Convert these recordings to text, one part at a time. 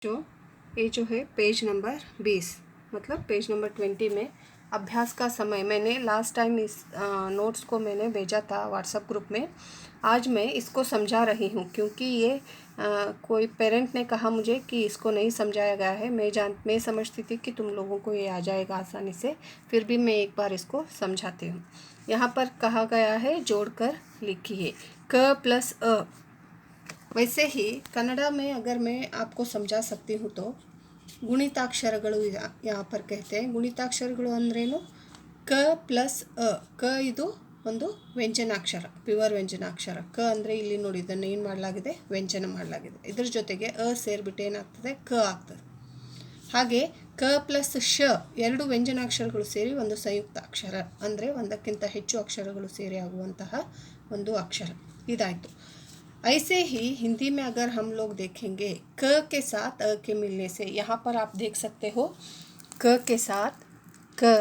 जो ये जो है पेज नंबर 20 मतलब पेज नंबर 20 में अभ्यास का समय मैंने लास्ट टाइम इस नोट्स को मैंने भेजा था व्हाट्सएप ग्रुप में। आज मैं इसको समझा रही हूँ क्योंकि ये कोई पेरेंट ने कहा मुझे कि इसको नहीं समझाया गया है। मैं समझती थी कि तुम लोगों को ये आ जाएगा आसानी से, फिर भी मैं एक बार इसको समझाती हूँ। यहाँ पर कहा गया है जोड़कर लिखिए क प्लस अ। वैसे ही कन्नड़ा में अगर मैं आपको समझा सकती हूँ तो ಗುಣಿತಾಕ್ಷರಗಳು यहाँ पर कहते हैं। ಗುಣಿತಾಕ್ಷರಗಳು ಅಂದ್ರೇನು? ಕ ಪ್ಲಸ್ ಅ. ಕ ಇದು ಒಂದು ವ್ಯಂಜನಾಕ್ಷರ, ಪ್ಯೂರ್ ವ್ಯಂಜನಾಕ್ಷರ. ಕ ಅಂದರೆ ಇಲ್ಲಿ ನೋಡಿ ಇದನ್ನು ಏನು ಮಾಡಲಾಗಿದೆ, ವ್ಯಂಜನ ಮಾಡಲಾಗಿದೆ. ಇದ್ರ ಜೊತೆಗೆ ಅ ಸೇರಿಬಿಟ್ಟು ಏನಾಗ್ತದೆ, ಕ ಆಗ್ತದೆ. ಹಾಗೆ ಕ ಪ್ಲಸ್ ಶ ಎರಡು ವ್ಯಂಜನಾಕ್ಷರಗಳು ಸೇರಿ ಒಂದು ಸಂಯುಕ್ತ ಅಕ್ಷರ, ಅಂದರೆ ಒಂದಕ್ಕಿಂತ ಹೆಚ್ಚು ಅಕ್ಷರಗಳು ಸೇರಿ ಆಗುವಂತಹ ಒಂದು ಅಕ್ಷರ. ಇದಾಯಿತು. ऐसे ही हिंदी में अगर हम लोग देखेंगे क के साथ अ के मिलने से, यहाँ पर आप देख सकते हो क के साथ क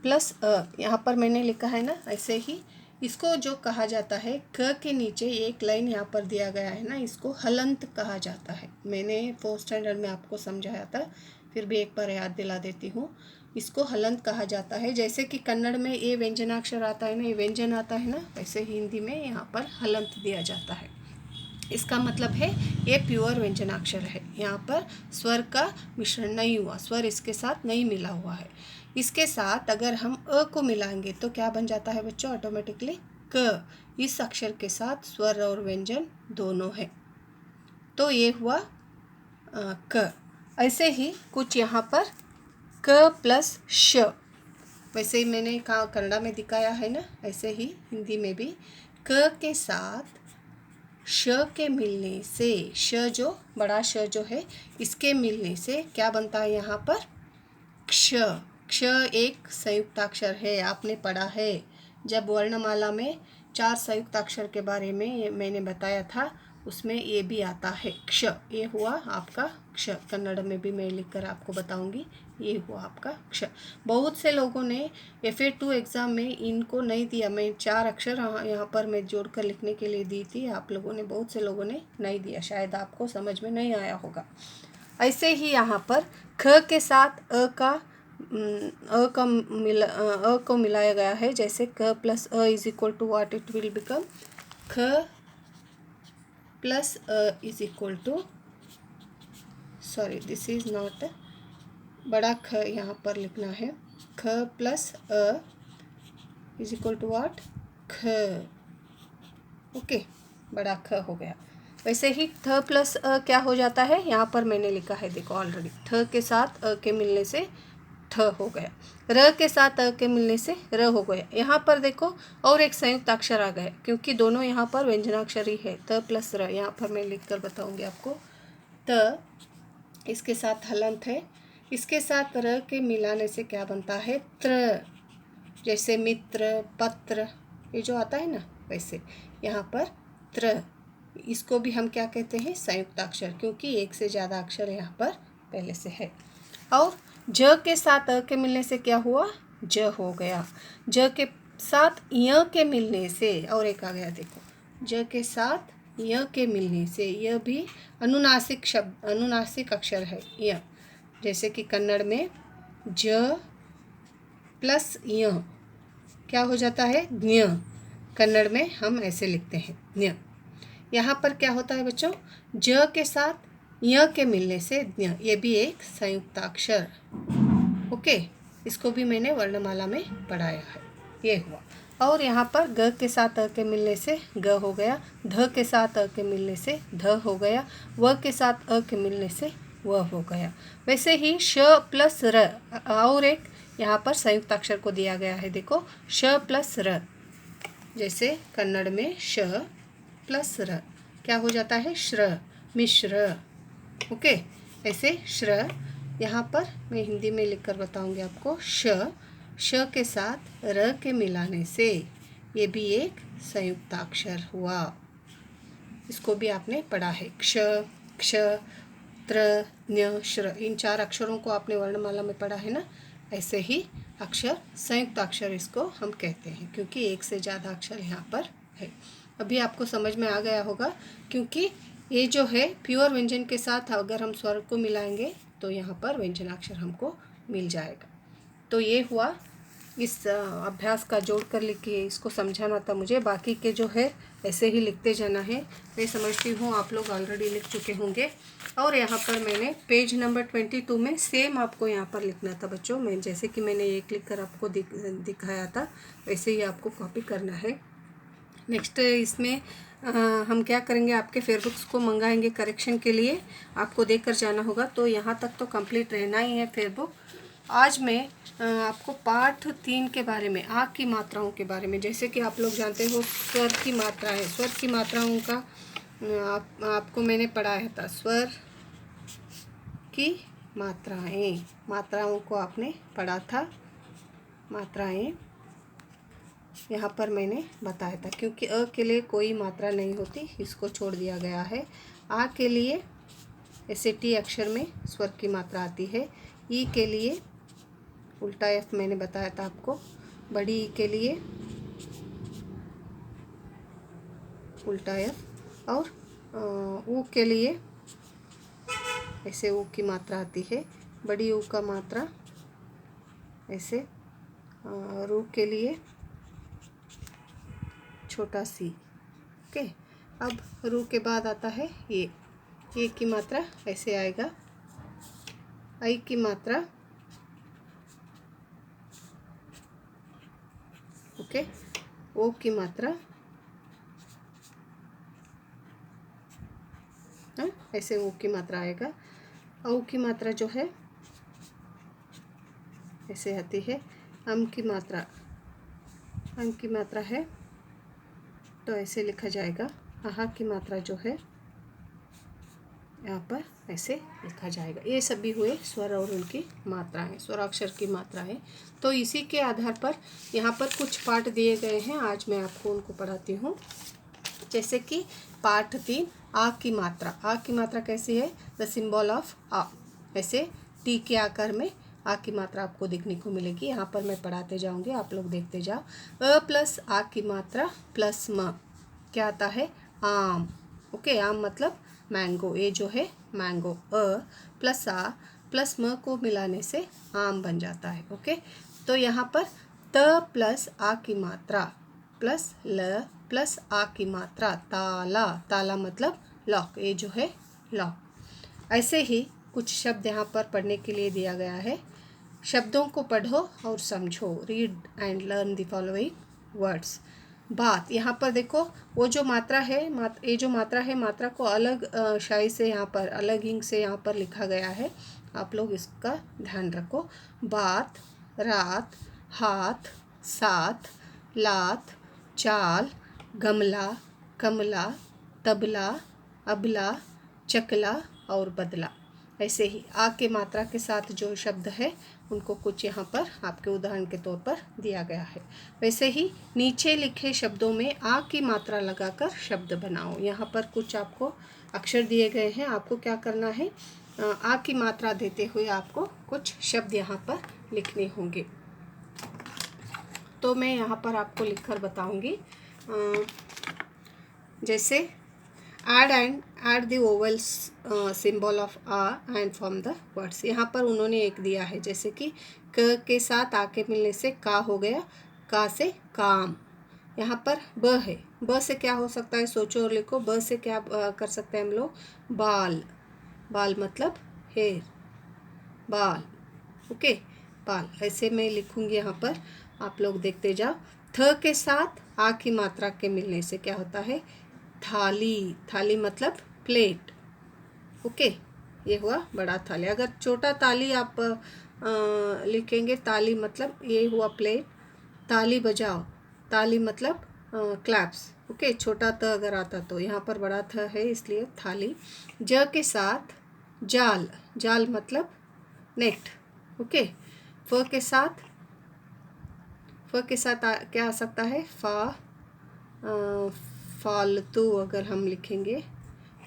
प्लस अ, यहाँ पर मैंने लिखा है ना, ऐसे ही इसको जो कहा जाता है क के नीचे एक लाइन यहाँ पर दिया गया है ना, इसको हलंत कहा जाता है। मैंने 4th स्टैंडर्ड में आपको समझाया था, फिर भी एक बार याद दिला देती हूँ। इसको हलंत कहा जाता है। जैसे कि कन्नड़ में ये व्यंजनाक्षर आता है ना, ये व्यंजन आता है ना, वैसे हिंदी में यहाँ पर हलंत दिया जाता है। इसका मतलब है ये प्योर व्यंजनाक्षर है। यहाँ पर स्वर का मिश्रण नहीं हुआ, स्वर इसके साथ नहीं मिला हुआ है। इसके साथ अगर हम अ को मिलाएंगे तो क्या बन जाता है बच्चों, ऑटोमेटिकली क। इस अक्षर के साथ स्वर और व्यंजन दोनों है, तो ये हुआ क। ऐसे ही कुछ यहाँ पर क प्लस श, वैसे ही मैंने कहा कन्नड़ा में दिखाया है ना, ऐसे ही हिंदी में भी क के साथ श के मिलने से, श जो बड़ा श जो है इसके मिलने से क्या बनता है यहाँ पर, क्ष। क्ष एक संयुक्ताक्षर है, आपने पढ़ा है जब वर्णमाला में 4 संयुक्ताक्षर के बारे में मैंने बताया था, उसमें ये भी आता है क्ष। ये हुआ आपका क्ष। कन्नड़ में भी मैं लिखकर आपको बताऊंगी, ये हुआ आपका क्ष। बहुत से लोगों ने FA2 एग्ज़ाम में इनको नहीं दिया। मैं 4 अक्षर यहाँ पर मैं जोड़कर लिखने के लिए दी थी, आप लोगों ने, बहुत से लोगों ने नहीं दिया, शायद आपको समझ में नहीं आया होगा। ऐसे ही यहाँ पर ख के साथ अ को मिलाया गया है। जैसे क प्लस अ is equal to what it will become, ख प्लस अ is equal to, sorry this is not, बड़ा ख यहाँ पर लिखना है, ख प्लस अ इज इक्वल टू व्हाट, ख। ओके, बड़ा ख हो गया। वैसे ही थ प्लस अ क्या हो जाता है, यहाँ पर मैंने लिखा है देखो ऑलरेडी, थ के साथ अ के मिलने से ठ हो गया, र के साथ अ के मिलने से र हो गया। यहाँ पर देखो और एक संयुक्त अक्षर आ गया, क्योंकि दोनों यहाँ पर व्यंजनाक्षर ही है, त प्लस र। यहाँ पर मैं लिख कर बताऊँगी आपको। त इसके साथ हलंत है, इसके साथ र के मिलाने से क्या बनता है, त्र। जैसे मित्र, पत्र, ये जो आता है ना, वैसे यहाँ पर त्र। इसको भी हम क्या कहते हैं, संयुक्ताक्षर, क्योंकि एक से ज़्यादा अक्षर यहाँ पर पहले से है। और ज के साथ अ के मिलने से क्या हुआ, ज हो गया। ज के साथ य के मिलने से और एक आ गया देखो, ज के साथ य के मिलने से, यह भी अनुनासिक शब्द, अनुनासिक अक्षर है य। जैसे कि कन्नड़ में ज प्लस य क्या हो जाता है, ज्ञ। कन्नड़ में हम ऐसे लिखते हैं ज्ञ। यहाँ पर क्या होता है बच्चों, ज के साथ य के मिलने से ज्ञ, ये भी एक संयुक्ताक्षर। ओके, इसको भी मैंने वर्णमाला में पढ़ाया है, ये हुआ। और यहाँ पर ग के साथ अ के मिलने से ग हो गया, ध के साथ अ के मिलने से ध हो गया, व के साथ अ के मिलने से व हो गया। वैसे ही श प्लस र, और एक यहाँ पर संयुक्ताक्षर को दिया गया है देखो, श प्लस र। जैसे कन्नड़ में श प्लस र क्या हो जाता है, श्र, मिश्र। ओके, ऐसे श्र। यहाँ पर मैं हिंदी में लिखकर बताऊंगी आपको, श के साथ र के मिलाने से ये भी एक संयुक्ताक्षर हुआ। इसको भी आपने पढ़ा है, क्ष, क्ष, त्र, न्य, श्र। इन 4 अक्षरों को आपने वर्णमाला में पढ़ा है ना। ऐसे ही अक्षर संयुक्ताक्षर इसको हम कहते हैं, क्योंकि एक से ज़्यादा अक्षर यहाँ पर है। अभी आपको समझ में आ गया होगा, क्योंकि ये जो है प्योर व्यंजन के साथ अगर हम स्वर को मिलाएंगे तो यहाँ पर व्यंजनाक्षर हमको मिल जाएगा। तो ये हुआ इस अभ्यास का जोड़ कर लिखिए, इसको समझाना था मुझे। बाकी के जो है ऐसे ही लिखते जाना है। मैं समझती हूँ आप लोग ऑलरेडी लिख चुके होंगे। और यहाँ पर मैंने पेज नंबर 22 में सेम आपको यहाँ पर लिखना था बच्चों। मैं जैसे कि मैंने एक लिख कर आपको दिखाया था वैसे ही आपको कॉपी करना है। नेक्स्ट इसमें हम क्या करेंगे, आपके फेयरबुक्स को मंगाएंगे करेक्शन के लिए, आपको देकर जाना होगा। तो यहाँ तक तो कंप्लीट रहना ही है फेयरबुक। आज मैं आपको पाठ 3 के बारे में, आ की मात्राओं के बारे में, जैसे कि आप लोग जानते हो स्वर की मात्राएं, स्वर की मात्राओं का आपको मैंने पढ़ाया था। स्वर की मात्राओं को आपने पढ़ा था। मात्राएं यहाँ पर मैंने बताया था, क्योंकि अ के लिए कोई मात्रा नहीं होती, इसको छोड़ दिया गया है। आ के लिए ऐसे टी अक्षर में स्वर की मात्रा आती है। ई के लिए उल्टा एफ मैंने बताया था आपको। बड़ी ई के लिए उल्टा एफ। और ऊ के लिए ऐसे ऊ की मात्रा आती है। बड़ी ऊ का मात्रा ऐसे। रू के लिए छोटा सी। ओके, अब रू के बाद आता है ये की मात्रा ऐसे आएगा। आई की मात्रा ओके। ओ की मात्रा ऐसे ओ की मात्रा आएगा। औ की मात्रा जो है ऐसे आती है। अम की मात्रा है तो ऐसे लिखा जाएगा। आहा की मात्रा जो है यहाँ पर ऐसे लिखा जाएगा। ये सभी हुए स्वर और उनकी मात्राएं, स्वराक्षर की मात्राएं। तो इसी के आधार पर यहाँ पर कुछ पाठ दिए गए हैं, आज मैं आपको उनको पढ़ाती हूँ। जैसे कि पाठ 3, आ की मात्रा। आ की मात्रा कैसी है? द सिंबल ऑफ आ। ऐसे टी के आकार में आ की मात्रा आपको देखने को मिलेगी। यहाँ पर मैं पढ़ाते जाऊँगी, आप लोग देखते जाओ। अ प्लस आ की मात्रा प्लस म क्या आता है? आम। ओके, आम मतलब मैंगो। ये जो है मैंगो। अ प्लस आ प्लस म को मिलाने से आम बन जाता है। ओके, तो यहाँ पर त प्लस आ की मात्रा प्लस ल प्लस आ की मात्रा ताला। ताला मतलब लॉक। ये जो है लॉक। ऐसे ही कुछ शब्द यहाँ पर पढ़ने के लिए दिया गया है। शब्दों को पढ़ो और समझो। Read and learn the following words. बात, यहाँ पर देखो वो जो मात्रा है, ये जो मात्रा है, मात्रा को अलग शाई से यहाँ पर, अलग इंक से यहाँ पर लिखा गया है। आप लोग इसका ध्यान रखो। बात, रात, हाथ, साथ, लात, चाल, गमला, कमला, तबला, अबला, चकला और बदला। ऐसे ही आ के मात्रा के साथ जो शब्द है उनको कुछ यहाँ पर आपके उदाहरण के तौर पर दिया गया है। वैसे ही नीचे लिखे शब्दों में आ की मात्रा लगाकर शब्द बनाओ। यहाँ पर कुछ आपको अक्षर दिए गए हैं, आपको क्या करना है, आ की मात्रा देते हुए आपको कुछ शब्द यहाँ पर लिखने होंगे। तो मैं यहाँ पर आपको लिखकर बताऊँगी। जैसे add the vowels symbol of a and form the words। यहाँ पर उन्होंने एक दिया है, जैसे कि क के साथ आ के मिलने से का हो गया, का से काम। यहाँ पर ब है, ब से क्या हो सकता है, सोचो और लिखो। ब से क्या कर सकते हैं हम लोग? बाल। बाल मतलब हेयर, बाल। ओके, बाल। ऐसे मैं लिखूँगी यहाँ पर, आप लोग देखते जाओ। थ के साथ आ की मात्रा के मिलने से क्या होता है? थाली। थाली मतलब प्लेट। ओके, ये हुआ बड़ा थाली। अगर छोटा ताली आप लिखेंगे, ताली मतलब ये हुआ प्लेट। ताली बजाओ, ताली मतलब क्लैप्स। ओके, छोटा त अगर आता तो, यहाँ पर बड़ा थ है इसलिए थाली। ज के साथ जाल। जाल मतलब नेट। ओके, फ के साथ क्या आ सकता है? फालतू अगर हम लिखेंगे।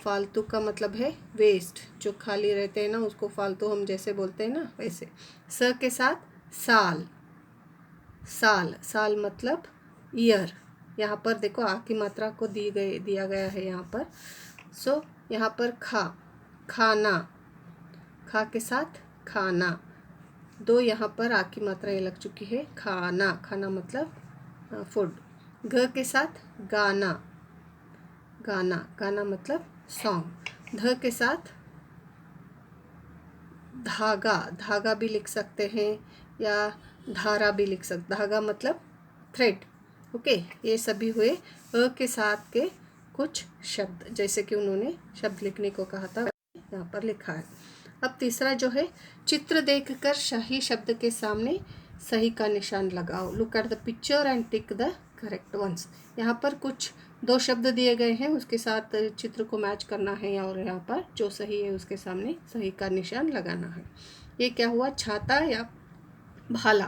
फालतू का मतलब है वेस्ट, जो खाली रहते हैं ना उसको फालतू हम जैसे बोलते हैं ना वैसे। स के साथ साल। साल, साल मतलब ईयर। यहाँ पर देखो आ की मात्रा को दिया गया है यहाँ पर। सो यहाँ पर खा, खाना, खा के साथ खाना, दो यहाँ पर आ की मात्रा ये लग चुकी है, खाना, खाना मतलब फूड। घ के साथ गाना, गाना, गाना मतलब सॉन्ग। ध के साथ धागा, धागा भी लिख सकते हैं या धारा भी लिख सकते, धागा मतलब थ्रेड। ओके, ये सभी हुए अ के साथ के कुछ शब्द, जैसे कि उन्होंने शब्द लिखने को कहा था, यहाँ पर लिखा है। अब तीसरा जो है, चित्र देखकर सही शब्द के सामने सही का निशान लगाओ। Look at the picture and tick the correct ones. यहाँ पर कुछ दो शब्द दिए गए हैं, उसके साथ चित्र को मैच करना है और यहाँ पर जो सही है उसके सामने सही का निशान लगाना है। ये क्या हुआ, छाता या भाला।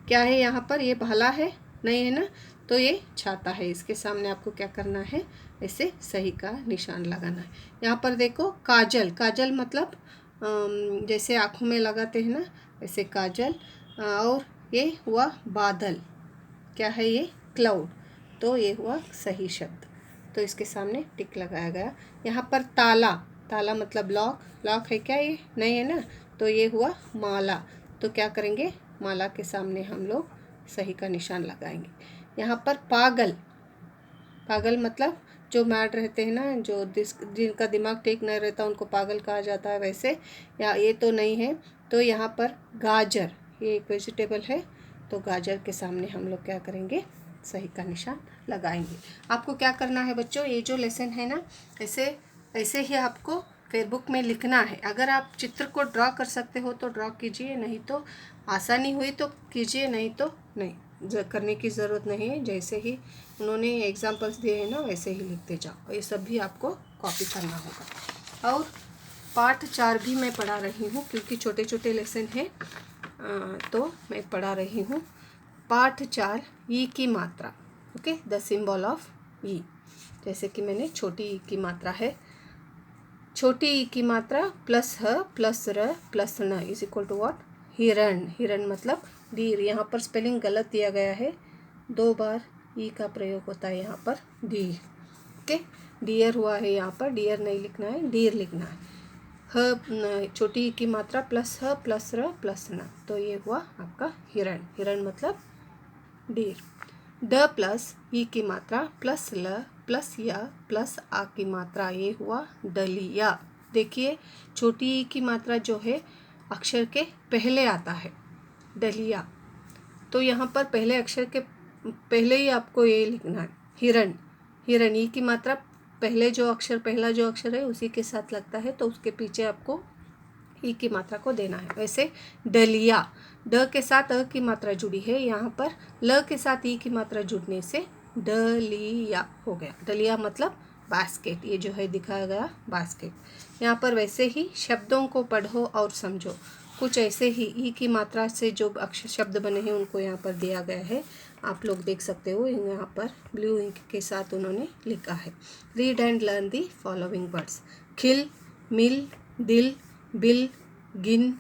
क्या है यहाँ पर, ये भाला है नहीं है ना, तो ये छाता है। इसके सामने आपको क्या करना है, ऐसे सही का निशान लगाना है। यहाँ पर देखो काजल, काजल मतलब जैसे आँखों में लगाते हैं ना, ऐसे काजल। और ये हुआ बादल, क्या है ये, क्लाउड, तो ये हुआ सही शब्द, तो इसके सामने टिक लगाया गया। यहाँ पर ताला, ताला मतलब लॉक, लॉक है क्या ये, नहीं है ना, तो ये हुआ माला, तो क्या करेंगे, माला के सामने हम लोग सही का निशान लगाएंगे। यहाँ पर पागल, पागल मतलब जो मैड रहते हैं ना, जो जिनका दिमाग ठीक नहीं रहता उनको पागल कहा जाता है, वैसे या ये तो नहीं है। तो यहाँ पर गाजर, ये एक वेजिटेबल है, तो गाजर के सामने हम लोग क्या करेंगे, सही का निशान लगाएंगे। आपको क्या करना है बच्चों, ये जो लेसन है ना, ऐसे ही आपको फेसबुक में लिखना है। अगर आप चित्र को ड्रॉ कर सकते हो तो ड्रॉ कीजिए, नहीं तो आसानी हुई तो कीजिए, नहीं तो नहीं करने की ज़रूरत नहीं है। जैसे ही उन्होंने एग्जाम्पल्स दिए हैं ना, वैसे ही लिखते जाओ। ये सब भी आपको कॉपी करना होगा। और पाठ 4 भी मैं पढ़ा रही हूँ, क्योंकि छोटे छोटे लेसन हैं, तो मैं पढ़ा रही हूँ। पाठ 4, ई की मात्रा। ओके, द सिंबल ऑफ ई। जैसे कि मैंने छोटी ई की मात्रा है, छोटी ई की मात्रा प्लस ह प्लस र प्लस न इज इक्वल टू व्हाट, हिरण। हिरण मतलब डीर। यहाँ पर स्पेलिंग गलत दिया गया है, 2 बार ई का प्रयोग होता है यहाँ पर, डीर। ओके, डियर हुआ है यहाँ पर, डियर नहीं लिखना है, डीर लिखना है। ह छोटी ई की मात्रा प्लस ह प्लस र प्लस न, तो ये हुआ आपका हिरण। हिरण मतलब डीर। ड प्लस ई की मात्रा प्लस ल प्लस य प्लस आ की मात्रा, ये हुआ डलिया। देखिए छोटी ई की मात्रा जो है अक्षर के पहले आता है, डलिया, तो यहाँ पर पहले अक्षर के पहले ही आपको ये लिखना है, हिरण। हिरण ई की मात्रा पहले जो अक्षर, पहला जो अक्षर है उसी के साथ लगता है, तो उसके पीछे आपको ई की मात्रा को देना है। वैसे डलिया, ड के साथ अ की मात्रा जुड़ी है, यहाँ पर ल के साथ ई की मात्रा जुड़ने से डलिया हो गया। डलिया मतलब बास्केट, ये जो है दिखाया गया बास्केट। यहाँ पर वैसे ही शब्दों को पढ़ो और समझो। कुछ ऐसे ही ई की मात्रा से जो अक्षर शब्द बने हैं उनको यहाँ पर दिया गया है, आप लोग देख सकते हो। यहाँ पर ब्लू इंक के साथ उन्होंने लिखा है। Read and learn the following words. खिल, मिल, दिल, बिल, गिन,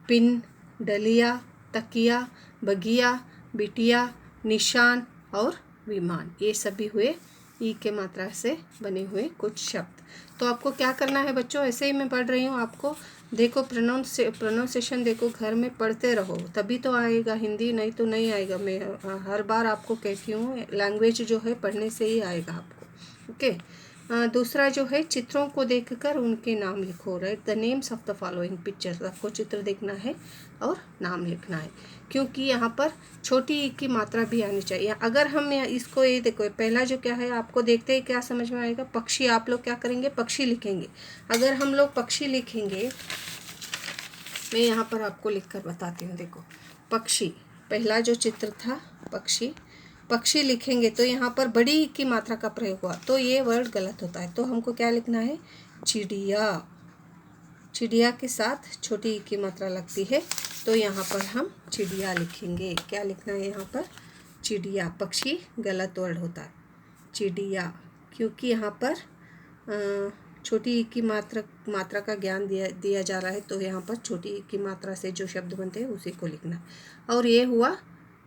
पिन, डलिया, तकिया, बगिया, बिटिया, निशान और विमान, ये सभी हुए ई के मात्रा से बने हुए कुछ शब्द। तो आपको क्या करना है बच्चों, ऐसे ही मैं पढ़ रही हूँ, आपको देखो प्रोनाउंसिएशन देखो, घर में पढ़ते रहो तभी तो आएगा हिंदी, नहीं तो नहीं आएगा। मैं हर बार आपको कहती हूँ, लैंग्वेज जो है पढ़ने से ही आएगा आपको। ओके, दूसरा जो है, चित्रों को देखकर उनके नाम लिखो। Right the names of the following pictures. आपको चित्र देखना है और नाम लिखना है, क्योंकि यहाँ पर छोटी ई की मात्रा भी आनी चाहिए। अगर हम इसको ये देखो, पहला जो क्या है आपको देखते ही क्या समझ में आएगा, पक्षी। आप लोग क्या करेंगे, पक्षी लिखेंगे। अगर हम लोग पक्षी लिखेंगे, मैं यहाँ पर आपको लिख कर बताती हूँ। देखो पक्षी, पहला जो चित्र था पक्षी, पक्षी लिखेंगे तो यहाँ पर बड़ी ई की मात्रा का प्रयोग हुआ, तो ये वर्ड गलत होता है। तो हमको क्या लिखना है, चिड़िया। चिड़िया के साथ छोटी ई की मात्रा लगती है, तो यहाँ पर हम चिड़िया लिखेंगे। क्या लिखना है यहाँ पर, चिड़िया। पक्षी गलत वर्ड होता है, चिड़िया, क्योंकि यहाँ पर छोटी ई की मात्रा का ज्ञान दिया जा रहा है, तो यहाँ पर छोटी ई की मात्रा से जो शब्द बनते हैं उसी को लिखना। और ये हुआ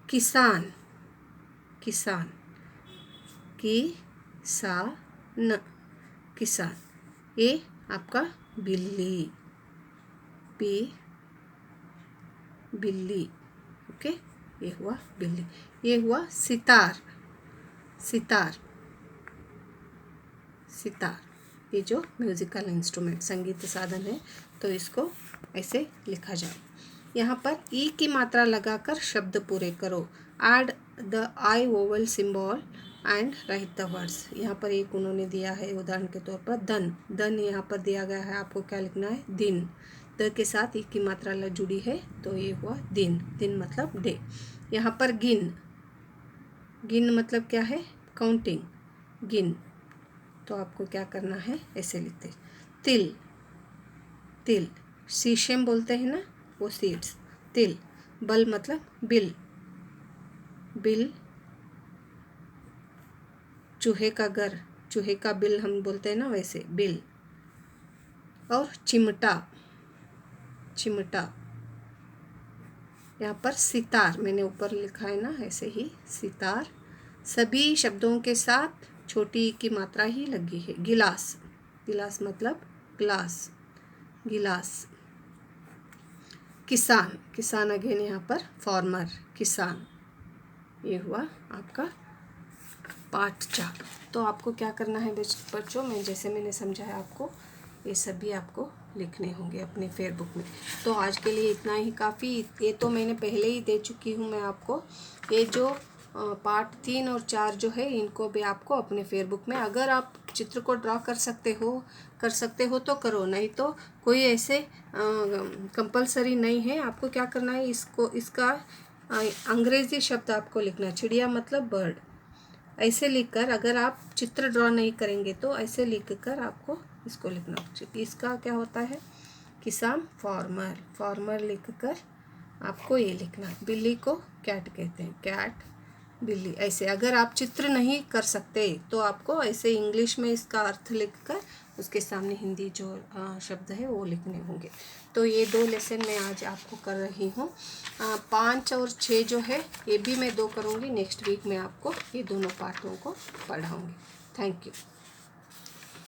किसान। किसान, किसान, किसान, ये आपका बिल्ली, बी बिल्ली, ओके, ये हुआ बिल्ली। ये हुआ सितार, सितार, सितार, ये जो म्यूजिकल इंस्ट्रूमेंट संगीत साधन है, तो इसको ऐसे लिखा जाए। यहाँ पर ई की मात्रा लगाकर शब्द पूरे करो। Add the I vowel symbol and right the words. यहाँ पर एक उन्होंने दिया है उदाहरण के तौर पर धन, धन यहाँ पर दिया गया है, आपको क्या लिखना है, दिन। द के साथ ई की मात्रा जुड़ी है, तो ये हुआ दिन, दिन मतलब डे। यहाँ पर गिन, गिन मतलब क्या है, काउंटिंग, गिन, तो आपको क्या करना है, ऐसे लिखते। तिल, तिल, शीशम बोलते हैं ना, वो सीड्स, तिल। बल मतलब बिल, बिल, चूहे का घर, चूहे का बिल हम बोलते हैं ना, वैसे बिल। और चिमटा, चिमटा। यहाँ पर सितार, मैंने ऊपर लिखा है ना, ऐसे ही सितार। सभी शब्दों के साथ छोटी ई की मात्रा ही लगी है। गिलास, गिलास मतलब ग्लास, गिलास। किसान, किसान अगेन यहाँ पर फार्मर, किसान। ये हुआ आपका पाठ 4। तो आपको क्या करना है बच्चों, मैंने समझाया आपको, ये सभी आपको लिखने होंगे अपने फेयरबुक में। तो आज के लिए इतना ही काफ़ी, ये तो मैंने पहले ही दे चुकी हूँ मैं आपको। ये जो पार्ट 3 और 4 जो है, इनको भी आपको अपने फेयरबुक में, अगर आप चित्र को ड्रॉ कर सकते हो तो करो, नहीं तो कोई ऐसे कंपलसरी नहीं है। आपको क्या करना है, इसका अंग्रेज़ी शब्द आपको लिखना है, चिड़िया मतलब बर्ड, ऐसे लिखकर, अगर आप चित्र ड्रॉ नहीं करेंगे तो ऐसे लिखकर आपको इसको लिखना। इसका क्या होता है, किसान फार्मर, फार्मर लिखकर आपको ये लिखना। बिल्ली को कैट कहते हैं, कैट, बिल्ली। ऐसे अगर आप चित्र नहीं कर सकते तो आपको ऐसे इंग्लिश में इसका अर्थ लिखकर उसके सामने हिंदी जो शब्द है वो लिखने होंगे। तो ये 2 लेसन मैं आज आपको कर रही हूँ। 5 और 6 जो है ये भी मैं 2 करूँगी। नेक्स्ट वीक में आपको ये दोनों पार्टों को पढ़ाऊँगी। Thank you.